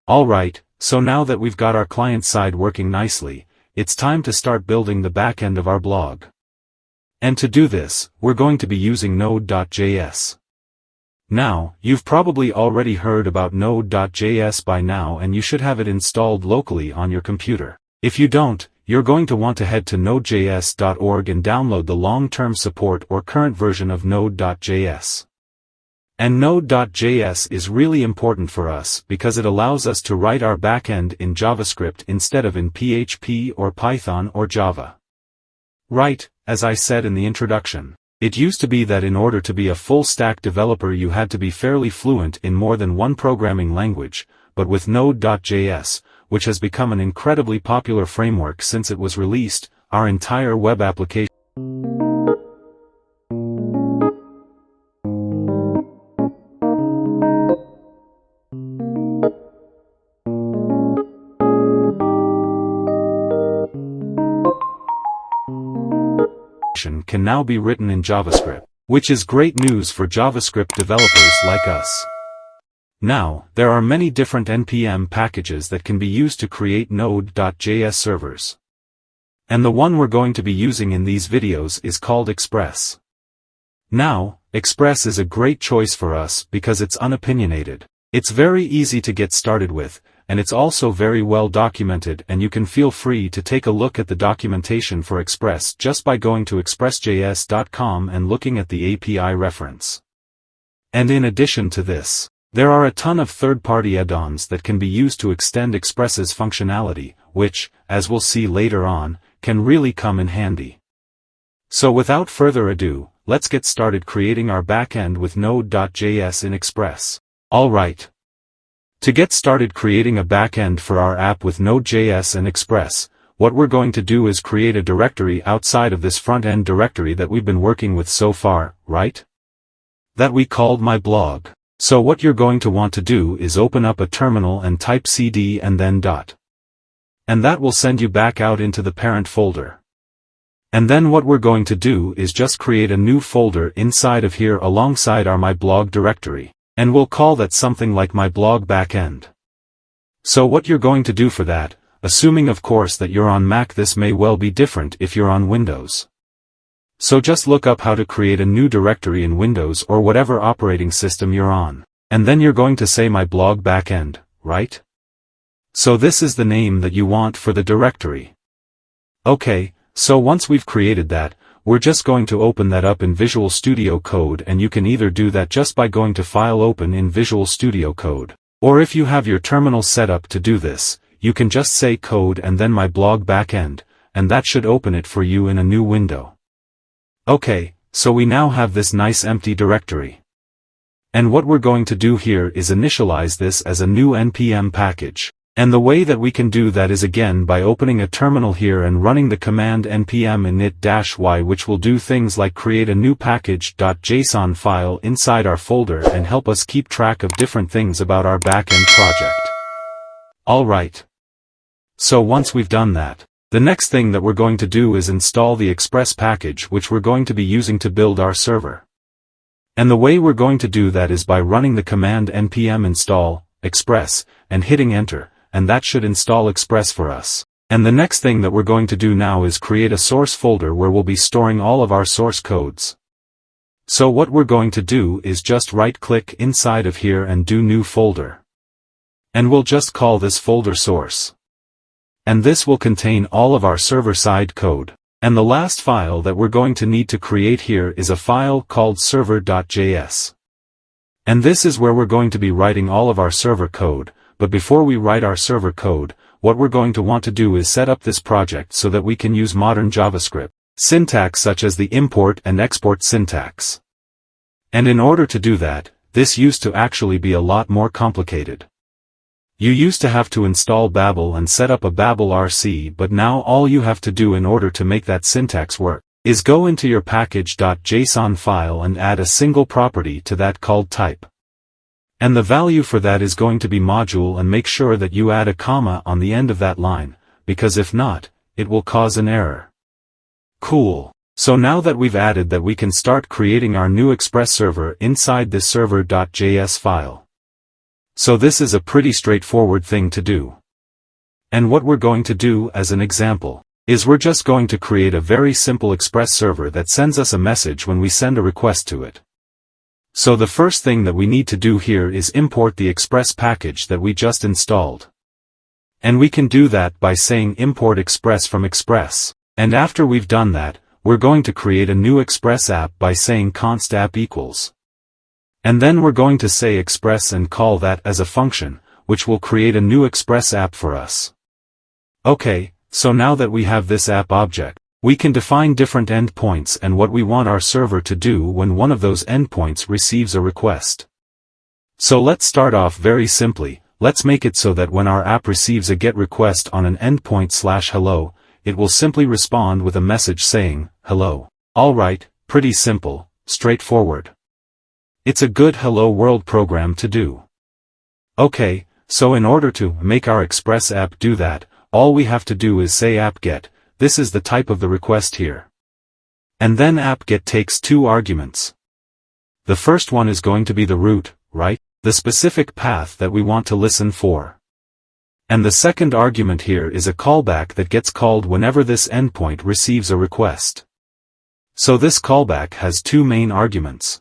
Alright, so now that we've got our client side working nicely, it's time to start building the backend of our blog. And to do this, we're going to be using node.js. Now, you've probably already heard about node.js by now and you should have it installed locally on your computer. If you don't, you're going to want to head to nodejs.org and download the long-term support or current version of node.js. And node.js is really important for us because it allows us to write our backend in JavaScript instead of in PHP or Python or Java. Right, as I said in the introduction, it used to be that in order to be a full-stack developer you had to be fairly fluent in more than one programming language, but with node.js, which has become an incredibly popular framework since it was released, our entire web application can now be written in JavaScript, which is great news for JavaScript developers like us. Now, there are many different NPM packages that can be used to create node.js servers. And the one we're going to be using in these videos is called Express. Now, Express is a great choice for us because it's unopinionated. It's very easy to get started with, and it's also very well documented, and you can feel free to take a look at the documentation for Express just by going to expressjs.com and looking at the API reference. And in addition to this, there are a ton of third-party add-ons that can be used to extend Express's functionality, which, as we'll see later on, can really come in handy. So without further ado, let's get started creating our backend with node.js in Express. Alright. To get started creating a backend for our app with Node.js and Express, what we're going to do is create a directory outside of this front-end directory that we've been working with so far, right? That we called my blog. So what you're going to want to do is open up a terminal and type cd and then dot. And that will send you back out into the parent folder. And then what we're going to do is just create a new folder inside of here alongside our my blog directory. And we'll call that something like my blog backend. So what you're going to do for that, assuming of course that you're on Mac, this may well be different if you're on Windows. So just look up how to create a new directory in Windows or whatever operating system you're on. And then you're going to say my blog backend, right? So this is the name that you want for the directory. Okay, so once we've created that, we're just going to open that up in Visual Studio Code, and you can either do that just by going to File Open in Visual Studio Code, or if you have your terminal set up to do this, you can just say code and then my blog backend, and that should open it for you in a new window. Okay, so we now have this nice empty directory. And what we're going to do here is initialize this as a new npm package. And the way that we can do that is again by opening a terminal here and running the command npm init-y, which will do things like create a new package.json file inside our folder and help us keep track of different things about our backend project. Alright. So once we've done that, the next thing that we're going to do is install the Express package, which we're going to be using to build our server. And the way we're going to do that is by running the command npm install express and hitting enter. And that should install Express for us. And the next thing that we're going to do now is create a source folder where we'll be storing all of our source codes. So what we're going to do is just right-click inside of here and do New Folder. And we'll just call this folder Source. And this will contain all of our server-side code. And the last file that we're going to need to create here is a file called server.js. And this is where we're going to be writing all of our server code. But before we write our server code, what we're going to want to do is set up this project so that we can use modern JavaScript syntax such as the import and export syntax. And in order to do that, this used to actually be a lot more complicated. You used to have to install Babel and set up a Babel RC, but now all you have to do in order to make that syntax work is go into your package.json file and add a single property to that called type. And the value for that is going to be module, and make sure that you add a comma on the end of that line, because if not, it will cause an error. Cool. So now that we've added that, we can start creating our new Express server inside this server.js file. So this is a pretty straightforward thing to do. And what we're going to do, as an example, is we're just going to create a very simple Express server that sends us a message when we send a request to it. So the first thing that we need to do here is import the Express package that we just installed. And we can do that by saying import Express from Express. And after we've done that, we're going to create a new Express app by saying const app equals. And then we're going to say Express and call that as a function, which will create a new Express app for us. Okay, so now that we have this app object, we can define different endpoints and what we want our server to do when one of those endpoints receives a request. So let's start off very simply. Let's make it so that when our app receives a GET request on an endpoint/hello, it will simply respond with a message saying, hello. Alright, pretty simple, straightforward. It's a good hello world program to do. Okay, so in order to make our Express app do that, all we have to do is say app-get, this is the type of the request here. And then app-get takes two arguments. The first one is going to be the root, right? The specific path that we want to listen for. And the second argument here is a callback that gets called whenever this endpoint receives a request. So this callback has two main arguments.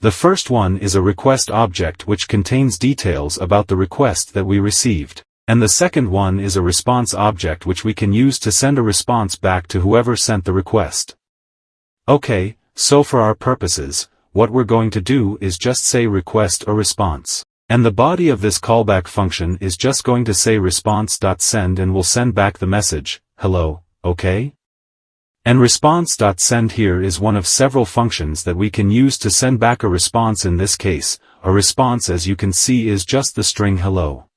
The first one is a request object which contains details about the request that we received, and the second one is a response object which we can use to send a response back to whoever sent the request. Okay, so for our purposes, what we're going to do is just say request or response. And the body of this callback function is just going to say response.send and will send back the message, hello, okay? And response.send here is one of several functions that we can use to send back a response. In this case, a response, as you can see, is just the string hello.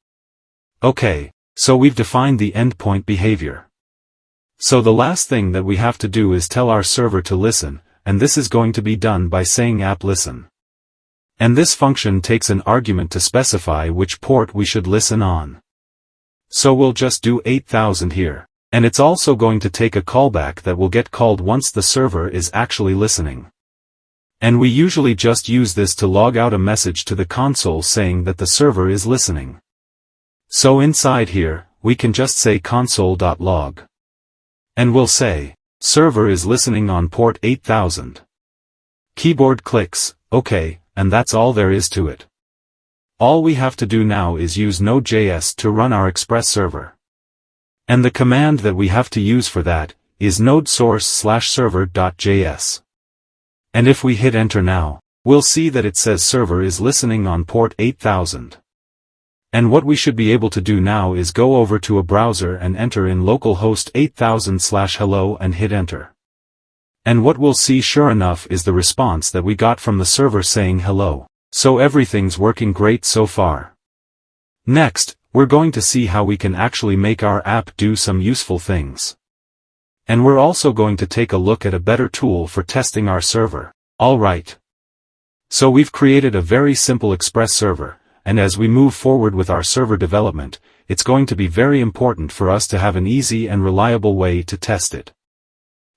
Okay, so we've defined the endpoint behavior. So the last thing that we have to do is tell our server to listen, and this is going to be done by saying app listen. And this function takes an argument to specify which port we should listen on. So we'll just do 8000 here. And it's also going to take a callback that will get called once the server is actually listening. And we usually just use this to log out a message to the console saying that the server is listening. So inside here, we can just say console.log. And we'll say, server is listening on port 8000. Keyboard clicks, OK, and that's all there is to it. All we have to do now is use nodeJS to run our Express server. And the command that we have to use for that is node source/server.js. And if we hit enter now, we'll see that it says server is listening on port 8000. And what we should be able to do now is go over to a browser and enter in localhost 8000/hello and hit enter. And what we'll see sure enough is the response that we got from the server saying hello. So everything's working great so far. Next, we're going to see how we can actually make our app do some useful things. And we're also going to take a look at a better tool for testing our server. Alright. So we've created a very simple Express server, and as we move forward with our server development, it's going to be very important for us to have an easy and reliable way to test it.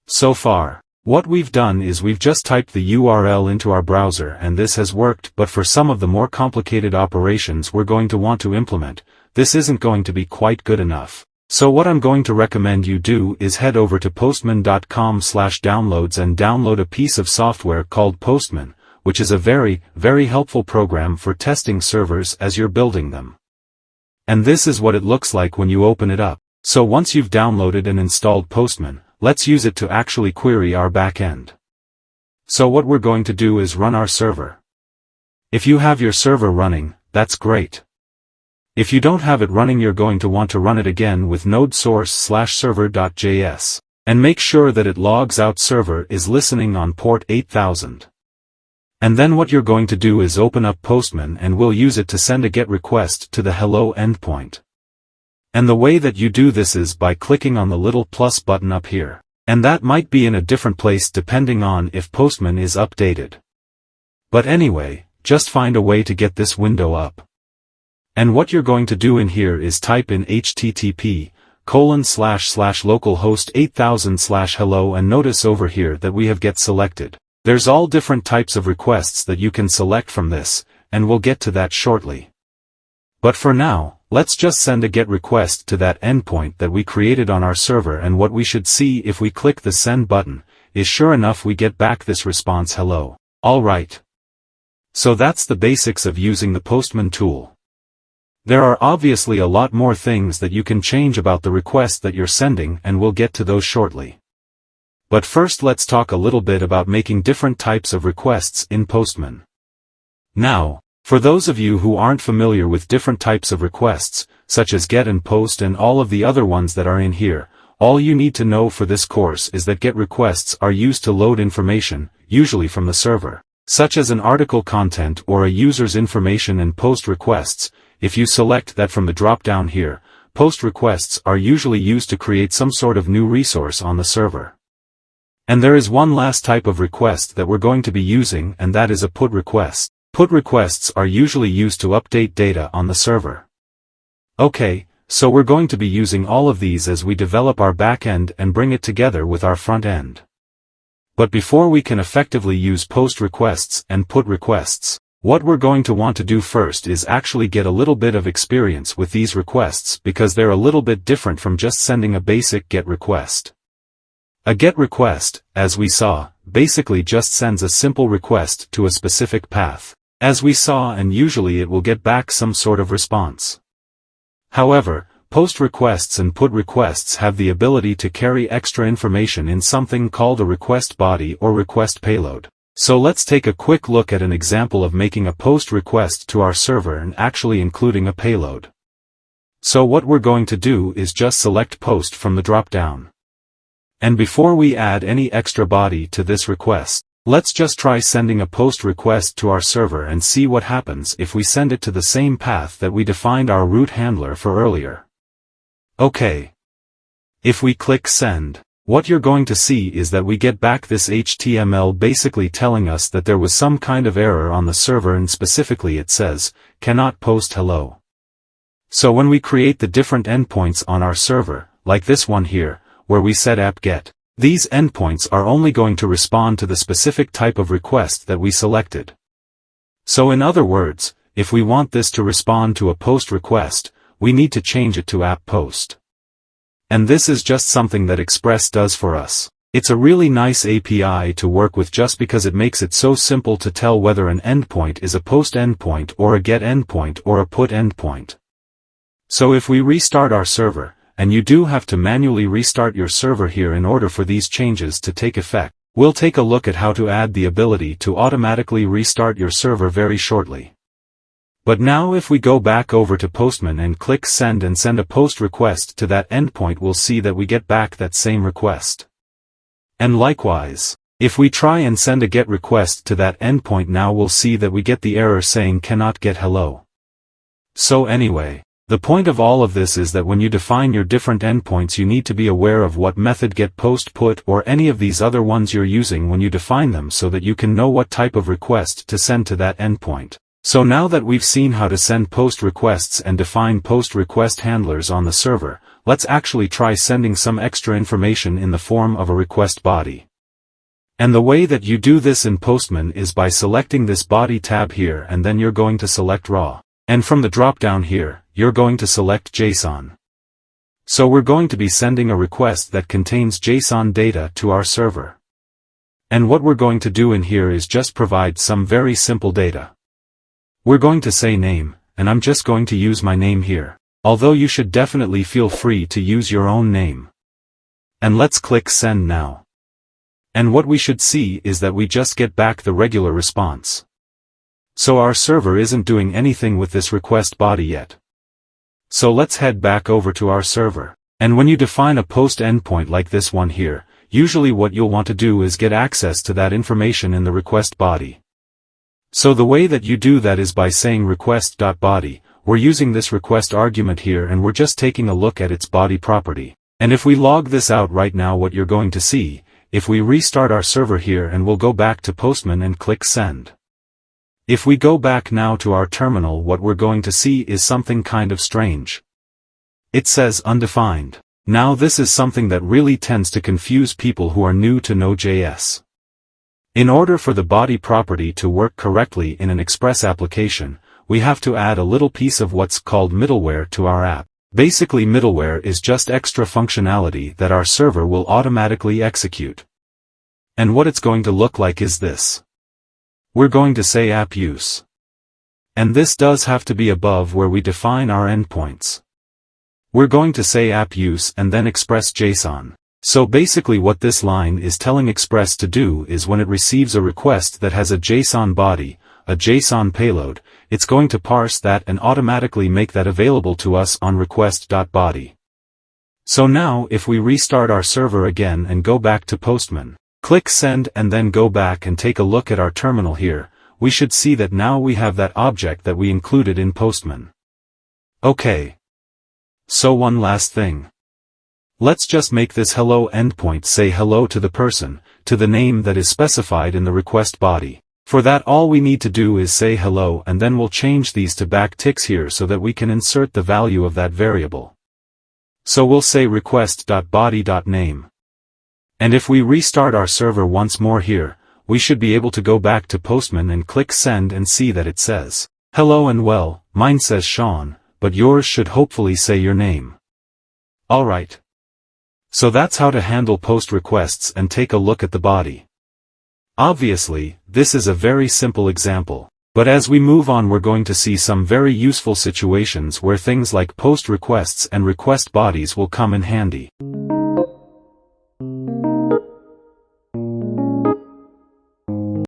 So far, what we've done is we've just typed the URL into our browser and this has worked, but for some of the more complicated operations we're going to want to implement, this isn't going to be quite good enough. So what I'm going to recommend you do is head over to postman.com/downloads and download a piece of software called Postman, which is a very, very helpful program for testing servers as you're building them. And this is what it looks like when you open it up. So once you've downloaded and installed Postman, let's use it to actually query our backend. So what we're going to do is run our server. If you have your server running, that's great. If you don't have it running, you're going to want to run it again with node source/server.js, and make sure that it logs out server is listening on port 8000. And then what you're going to do is open up Postman and we'll use it to send a GET request to the hello endpoint. And the way that you do this is by clicking on the little plus button up here. And that might be in a different place depending on if Postman is updated. But anyway, just find a way to get this window up. And what you're going to do in here is type in http://localhost 8000/hello and notice over here that we have GET selected. There's all different types of requests that you can select from this, and we'll get to that shortly. But for now, let's just send a GET request to that endpoint that we created on our server, and what we should see if we click the send button is sure enough we get back this response hello. Alright. So that's the basics of using the Postman tool. There are obviously a lot more things that you can change about the request that you're sending, and we'll get to those shortly. But first let's talk a little bit about making different types of requests in Postman. Now, for those of you who aren't familiar with different types of requests, such as GET and POST and all of the other ones that are in here, all you need to know for this course is that GET requests are used to load information, usually from the server, such as an article content or a user's information, and POST requests, if you select that from the drop-down here, POST requests are usually used to create some sort of new resource on the server. And there is one last type of request that we're going to be using, and that is a PUT request. PUT requests are usually used to update data on the server. Okay, so we're going to be using all of these as we develop our backend and bring it together with our front end. But before we can effectively use POST requests and PUT requests, what we're going to want to do first is actually get a little bit of experience with these requests, because they're a little bit different from just sending a basic GET request. A GET request, as we saw, basically just sends a simple request to a specific path, as we saw, and usually it will get back some sort of response. However, POST requests and PUT requests have the ability to carry extra information in something called a request body or request payload. So let's take a quick look at an example of making a POST request to our server and actually including a payload. So what we're going to do is just select POST from the drop-down. And before we add any extra body to this request, let's just try sending a POST request to our server and see what happens if we send it to the same path that we defined our route handler for earlier. Okay. If we click send, what you're going to see is that we get back this HTML basically telling us that there was some kind of error on the server, and specifically it says, cannot post hello. So when we create the different endpoints on our server, like this one here, where we set app-get, these endpoints are only going to respond to the specific type of request that we selected. So in other words, if we want this to respond to a POST request, we need to change it to app post. And this is just something that Express does for us. It's a really nice API to work with just because it makes it so simple to tell whether an endpoint is a POST endpoint or a GET endpoint or a PUT endpoint. So if we restart our server, and you do have to manually restart your server here in order for these changes to take effect, we'll take a look at how to add the ability to automatically restart your server very shortly. But now if we go back over to Postman and click send and send a POST request to that endpoint, we'll see that we get back that same request. And likewise, if we try and send a GET request to that endpoint now, we'll see that we get the error saying cannot get hello. So anyway, the point of all of this is that when you define your different endpoints, you need to be aware of what method GET, POST, PUT, or any of these other ones you're using when you define them, so that you can know what type of request to send to that endpoint. So now that we've seen how to send POST requests and define POST request handlers on the server, let's actually try sending some extra information in the form of a request body. And the way that you do this in Postman is by selecting this body tab here, and then you're going to select raw. And from the drop-down here, you're going to select JSON. So we're going to be sending a request that contains JSON data to our server. And what we're going to do in here is just provide some very simple data. We're going to say name, and I'm just going to use my name here, although you should definitely feel free to use your own name. And let's click send now. And what we should see is that we just get back the regular response. So our server isn't doing anything with this request body yet. So let's head back over to our server. And when you define a POST endpoint like this one here, usually what you'll want to do is get access to that information in the request body. So the way that you do that is by saying request.body. We're using this request argument here, and we're just taking a look at its body property. And if we log this out right now, what you're going to see, if we restart our server here and we'll go back to Postman and click send. If we go back now to our terminal, what we're going to see is something kind of strange. It says undefined. Now this is something that really tends to confuse people who are new to nodeJS. In order for the body property to work correctly in an Express application, we have to add a little piece of what's called middleware to our app. Basically, middleware is just extra functionality that our server will automatically execute. And what it's going to look like is this. We're going to say app use. And this does have to be above where we define our endpoints. We're going to say app use and then express JSON. So basically what this line is telling Express to do is when it receives a request that has a JSON body, a JSON payload, it's going to parse that and automatically make that available to us on request.body. So now if we restart our server again and go back to Postman, click send and then go back and take a look at our terminal here, we should see that now we have that object that we included in Postman. Okay. So one last thing. Let's just make this hello endpoint say hello to the person, to the name that is specified in the request body. For that all we need to do is say hello and then we'll change these to backticks here so that we can insert the value of that variable. So we'll say request.body.name. And if we restart our server once more here, we should be able to go back to Postman and click send and see that it says, hello and well, mine says Sean, but yours should hopefully say your name. Alright. So that's how to handle post requests and take a look at the body. Obviously, this is a very simple example, but as we move on we're going to see some very useful situations where things like post requests and request bodies will come in handy.